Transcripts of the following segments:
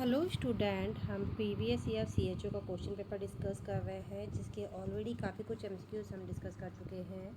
Hello student, हम previous year CHO का question paper discuss कर रहे हैं, जिसके ऑलरेडी काफ़ी कुछ एमसीक्यूज़ हम डिस्कस कर चुके हैं।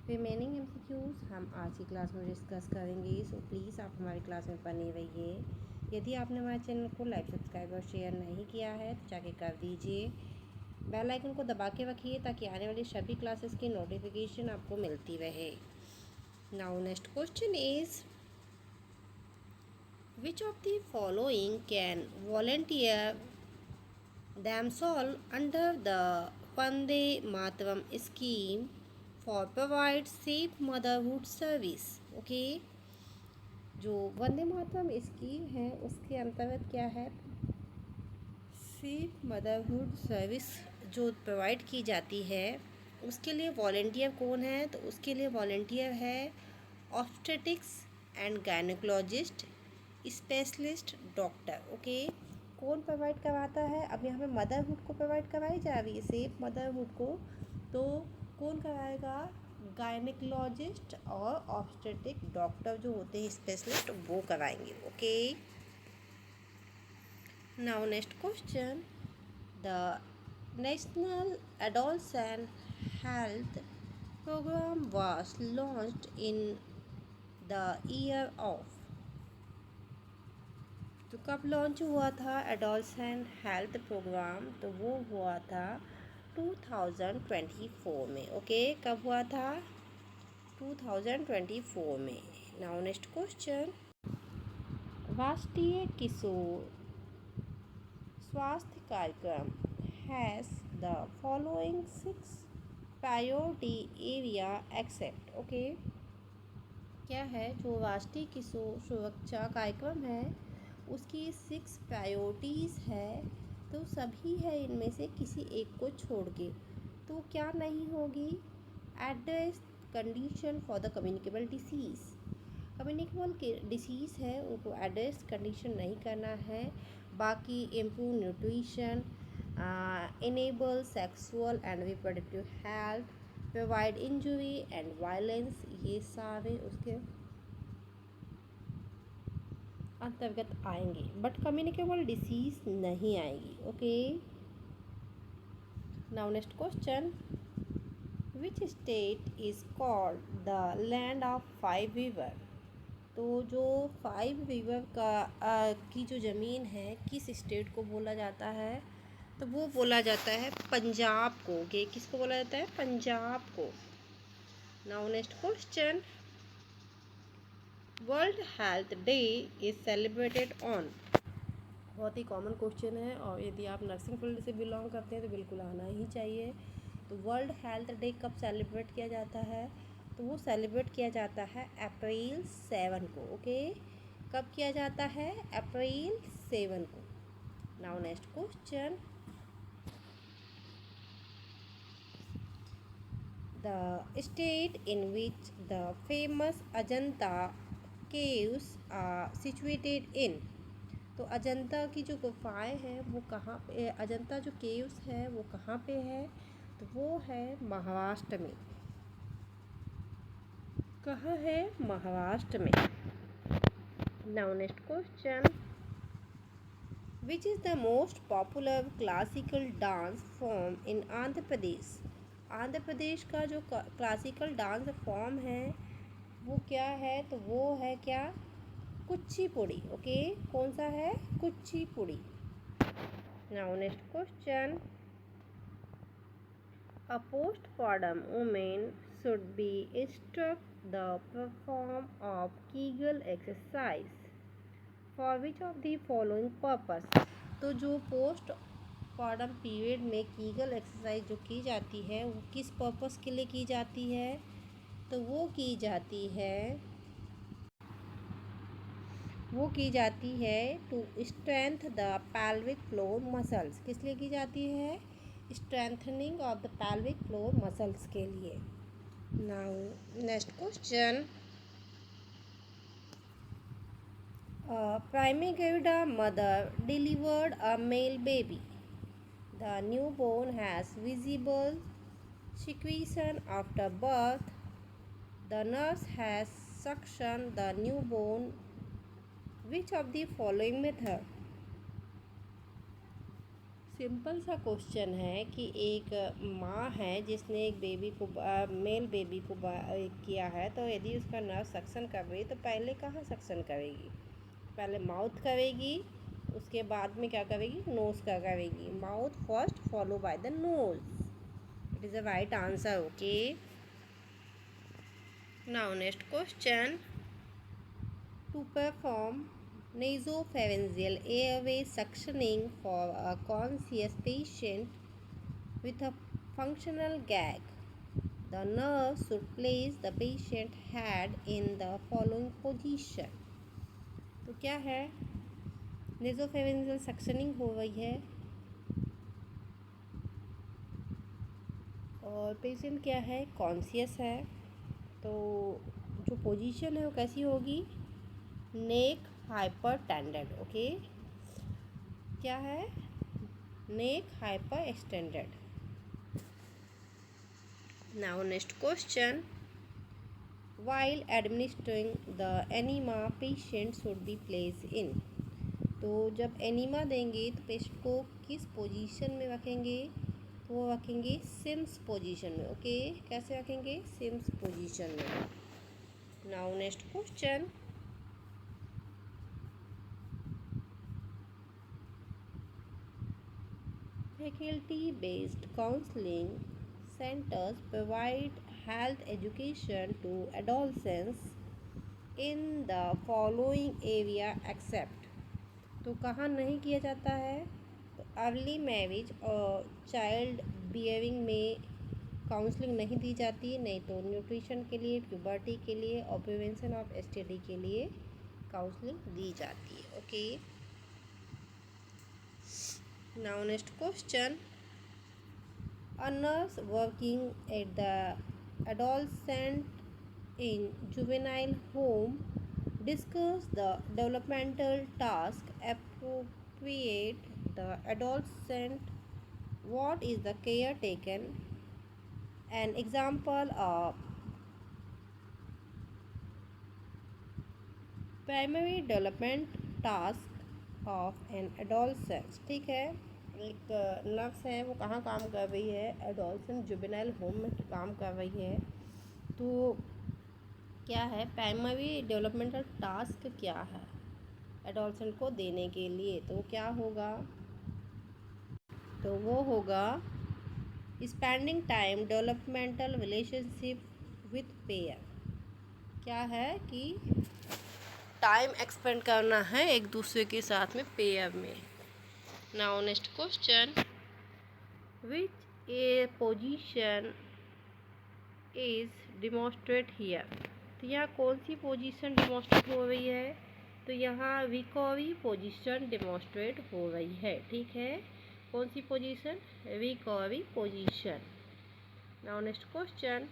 रिमेनिंग एमसीक्यूज़ हम आज की क्लास में डिस्कस करेंगे। सो प्लीज़ आप हमारी क्लास में बने रहिए। यदि आपने हमारे चैनल को लाइक, सब्सक्राइब और शेयर नहीं किया है तो जाके कर दीजिए। बेल आइकन को दबा के रखिए ताकि आने वाली सभी क्लासेस की नोटिफिकेशन आपको मिलती रहे। Now next question is, which of the following can volunteer themselves under the Vande Mataram scheme for provide safe motherhood service? Okay, जो वंदे मातरम स्कीम है उसके अंतर्गत क्या है, सेफ मदरहुड सर्विस जो प्रोवाइड की जाती है उसके लिए वॉलेंटियर कौन है? तो उसके लिए वॉलेंटियर है obstetrics and gynaecologist specialist doctor. Okay, कौन प्रोवाइड करवाता है? अब यहाँ पे मदरहुड को प्रोवाइड करवाई जा रही है, सेफ मदरहुड को, तो कौन कराएगा? गायनेकोलॉजिस्ट और ऑब्स्टेटिक डॉक्टर जो होते हैं स्पेशलिस्ट, वो कराएंगे। Okay, now next question, the national adolescent health programme was launched in the year of, तो कब लॉन्च हुआ था एडोलसेंट हेल्थ प्रोग्राम? तो वो हुआ था 2024 में। ओके, कब हुआ था? 2024 में। नाउ नेक्स्ट क्वेश्चन, राष्ट्रीय किशोर स्वास्थ्य कार्यक्रम has the following 6 priority area except. Okay, क्या है जो राष्ट्रीय किशोर सुरक्षा कार्यक्रम है उसकी 6 प्रायोरिटीज़ है, तो सभी है इनमें से किसी एक को छोड़ के, तो क्या नहीं होगी? Address condition for the communicable disease, communicable के डिसीज़ है उनको एड्रेस कंडीशन नहीं करना है। बाकी improve nutrition, enable sexual and reproductive health, provide injury and violence, ये सारे उसके अंतर्गत आएंगे, बट कम्युनिकेबल डिसीज़ नहीं आएगी। Okay, now next question, which state is called the land of 5 river? तो जो 5 रिवर की जो ज़मीन है किस स्टेट को बोला जाता है? तो वो बोला जाता है पंजाब को। ओके, किसको बोला जाता है? पंजाब को। Now next question, world health day is celebrated on, बहुत ही कॉमन क्वेश्चन है और यदि आप नर्सिंग फील्ड से बिलोंग करते हैं तो बिल्कुल आना ही चाहिए। तो वर्ल्ड हेल्थ डे कब सेलिब्रेट किया जाता है? तो वो सेलिब्रेट किया जाता है अप्रैल 7 को। ओके, कब किया जाता है? अप्रैल 7 को। Now next question, the state in which the famous Ajanta caves are situated in, तो अजंता की जो गुफाएं हैं वो कहाँ पे, अजंता जो केव्स है वो कहाँ पे है? तो वो है महाराष्ट्र में। कहाँ है? महाराष्ट्र में। Now next question, which is the most popular classical dance form in Andhra Pradesh? Andhra Pradesh का जो क्लासिकल डांस फॉर्म है वो क्या है? तो वो है क्या? कुचिपुड़ी। ओके, कौन सा है? Kuchipudi. Now next question, a postpartum woman should be instructed the perform of Kegel exercise for which of the following purpose? तो जो postpartum पीरियड में कीगल एक्सरसाइज जो की जाती है वो किस पर्पस के लिए की जाती है? तो वो की जाती है to strength the pelvic floor muscles. किस लिए की जाती है? Strengthening of the pelvic floor muscles के लिए। Now next question, primigravida mother delivered a male baby, the newborn has visible secretion after birth, the nurse has suctioned the newborn, which of the following method? Simple सा question है कि एक माँ है जिसने एक बेबी को मेल बेबी को किया है, तो यदि उसका नर्व सक्शन कर रही तो पहले कहाँ सक्शन करेगी? पहले माउथ करेगी, उसके बाद में क्या करेगी? नोज़ का करेगी। Mouth first follow by the nose. It is the right answer. Okay, now next question. To perform nasopharyngeal airway suctioning for a conscious patient with a functional gag, the nurse should place the patient head in the following position. तो क्या है? Nasopharyngeal suctioning हो रही है और patient क्या है? Conscious है। तो जो पोजीशन है वो कैसी होगी? नेक हाइपर टेंडेड। ओके, क्या है? Neck hyper extended. Now next question. While administering the enema patient should be place in. तो जब एनिमा देंगे तो पेशेंट को किस पोजीशन में रखेंगे? तो वो रखेंगे सिम्स पोजीशन में। ओके, कैसे रखेंगे? सिम्स पोजीशन में। Now next question. Faculty-based counseling centers provide health education to adolescents in the following area except। तो कहाँ नहीं किया जाता है? तो अर्ली मैरिज और चाइल्ड बियरिंग में काउंसलिंग नहीं दी जाती, नहीं तो न्यूट्रिशन के लिए, प्यूबर्टी के लिए और प्रिवेंशन ऑफ एसटीडी के लिए काउंसलिंग दी जाती है। Okay, now next question. A nurse working at the adolescent in juvenile home discuss the developmental task appropriate the adolescent. What is the care taken? An example of primary development task of an adolescent। ठीक है, एक nurse है, वो कहाँ काम कर रही है? एडोलसेंट जुवेनाइल होम में काम कर रही है। तो क्या है प्राइमरी डेवलपमेंटल टास्क? क्या है एडोलसेंट को देने के लिए? तो क्या होगा? तो वो होगा spending time developmental relationship with pair. क्या है कि टाइम एक्सपेंड करना है एक दूसरे के साथ में पेयर में। Now next question. Which A position is demonstrate here. तो यहाँ कौन सी पोजीशन डिमॉन्स्ट्रेट हो रही है? तो यहाँ रिकवरी पोजीशन डिमॉन्स्ट्रेट हो रही है। ठीक है, कौन सी position? Recovery position. Now next question.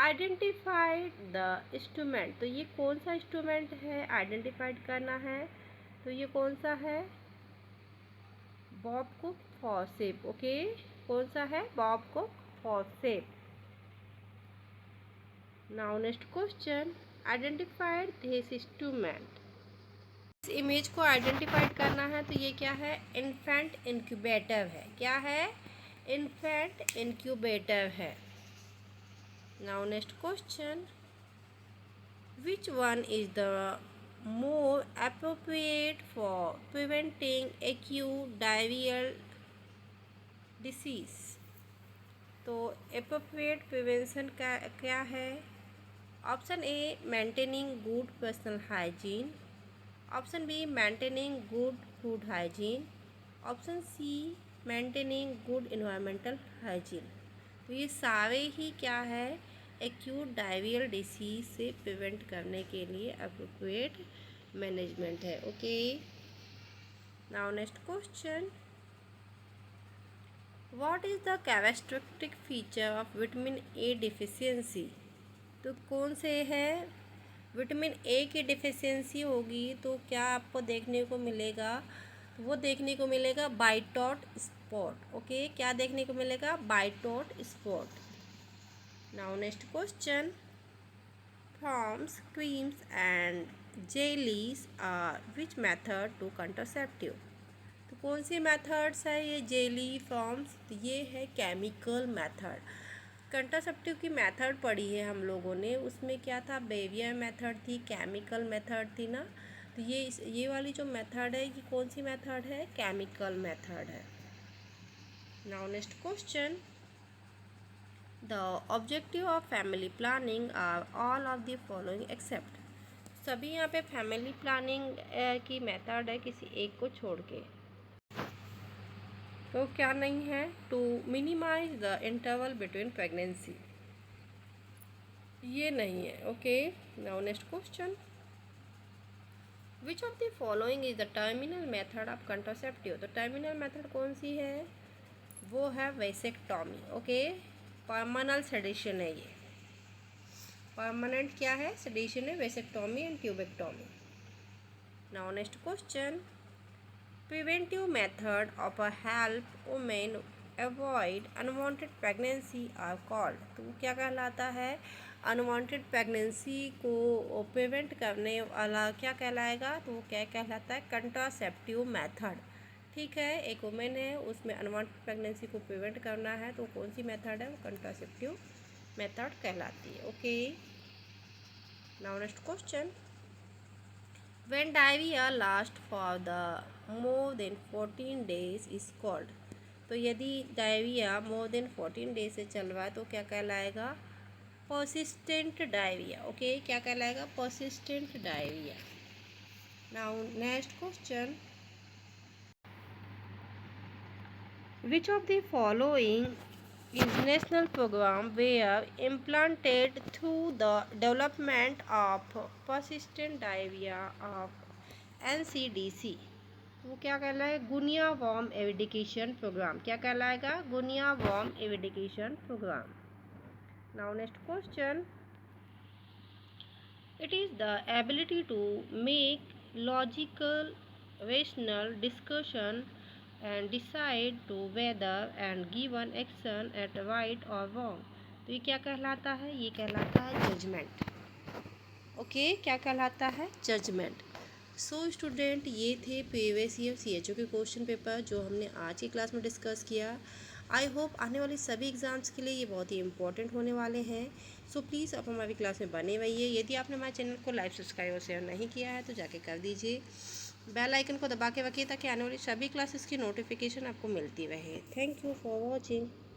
Identified the instrument. तो ये कौन सा इंस्ट्रूमेंट है? आइडेंटिफाइड करना है। तो ये कौन सा है? Bob cook forcep. ओके, कौन सा है? Bob cook forcep. Now next question. Identified this instrument. इस इमेज को आइडेंटिफाइड करना है। तो ये क्या है? इन्फेंट इंक्यूबेटर है। क्या है? इन्फेंट इंक्यूबेटर है। Now next question. Which one is the more appropriate for preventing acute diarrheal disease। तो appropriate prevention का क्या है? Option A maintaining good personal hygiene, option B maintaining good food hygiene, option C maintaining good environmental hygiene. तो ये सारे ही क्या है? एक्यूट डायरियल डिसीज से प्रिवेंट करने के लिए अप्रोप्रिएट मैनेजमेंट है। Okay, now next question. What is the characteristic feature of vitamin A deficiency. तो कौन से है? विटामिन ए की डिफिशियंसी होगी तो क्या आपको देखने को मिलेगा? तो वो देखने को मिलेगा बाइटॉट स्पॉट। ओके, क्या देखने को मिलेगा? Bitot's spot. Now next question. Foams creams and jellies are which method to contraceptive. तो कौन सी मेथड्स है ये? जेली फॉर्म्स, तो ये है केमिकल मेथड। कंट्रासेप्टिव की मेथड पढ़ी है हम लोगों ने, उसमें क्या था? बेवियर मेथड थी, केमिकल मेथड थी ना। तो ये वाली जो मेथड है ये कौन सी मेथड है? केमिकल मेथड है। Now next question, the objective of family planning are all of the following except. सभी यहाँ पे फैमिली प्लानिंग की मेथड है किसी एक को छोड़ के, तो क्या नहीं है? To minimize the interval between pregnancy, ये नहीं है। Okay, now next question, which of the following is the terminal method of contraceptive. तो टर्मिनल मेथड कौन सी है? वो है वेसेक्टॉमी। ओके, परमानेंट सेडेशन है ये। परमानेंट क्या है? सेडेशन है, vasectomy and tubectomy. Now next question, preventive method of a help women avoid unwanted pregnancy are called. तो वो क्या कहलाता है? अनवांटेड प्रेगनेंसी को प्रिवेंट करने वाला क्या कहलाएगा? तो वो क्या कहलाता है? Contraceptive method. ठीक है, एक वुमेन है, उसमें अनवांटेड प्रेगनेंसी को प्रिवेंट करना है, तो कौन सी मेथड है? वो कंट्रासेप्टिव मेथड कहलाती है। Okay, now next question, when diarrhea lasts for the more than 14 days is called। तो यदि डायरिया मोर देन 14 डेज से चल रहा है तो क्या कहलाएगा? Persistent diarrhoea. ओके, क्या कहलाएगा? Persistent diarrhoea. Now next question, which of the following is national program where implanted through the development of persistent diarrhea of NCDC। वो क्या कहलाए? Guinea worm eradication program. क्या कहलाएगा? Guinea worm eradication program. Now next question, it is the ability to make logical rational discussion and decide to whether and given action at right or wrong। तो ये क्या कहलाता है? ये कहलाता है जजमेंट। ओके, क्या कहलाता है? जजमेंट। सो स्टूडेंट, ये थे प्रीवियस ईयर CHO के क्वेश्चन पेपर जो हमने आज की क्लास में डिस्कस किया। आई होप आने वाली सभी एग्ज़ाम्स के लिए ये बहुत ही इंपॉर्टेंट होने वाले हैं। सो प्लीज़ आप हमारी क्लास में बने रहिए। यदि आपने हमारे चैनल को लाइक, सब्सक्राइब और शेयर नहीं किया है तो जाके कर दीजिए। बेल आइकन को दबा के रखिए ताकि आने वाली सभी क्लासेस की नोटिफिकेशन आपको मिलती रहे। Thank you for watching.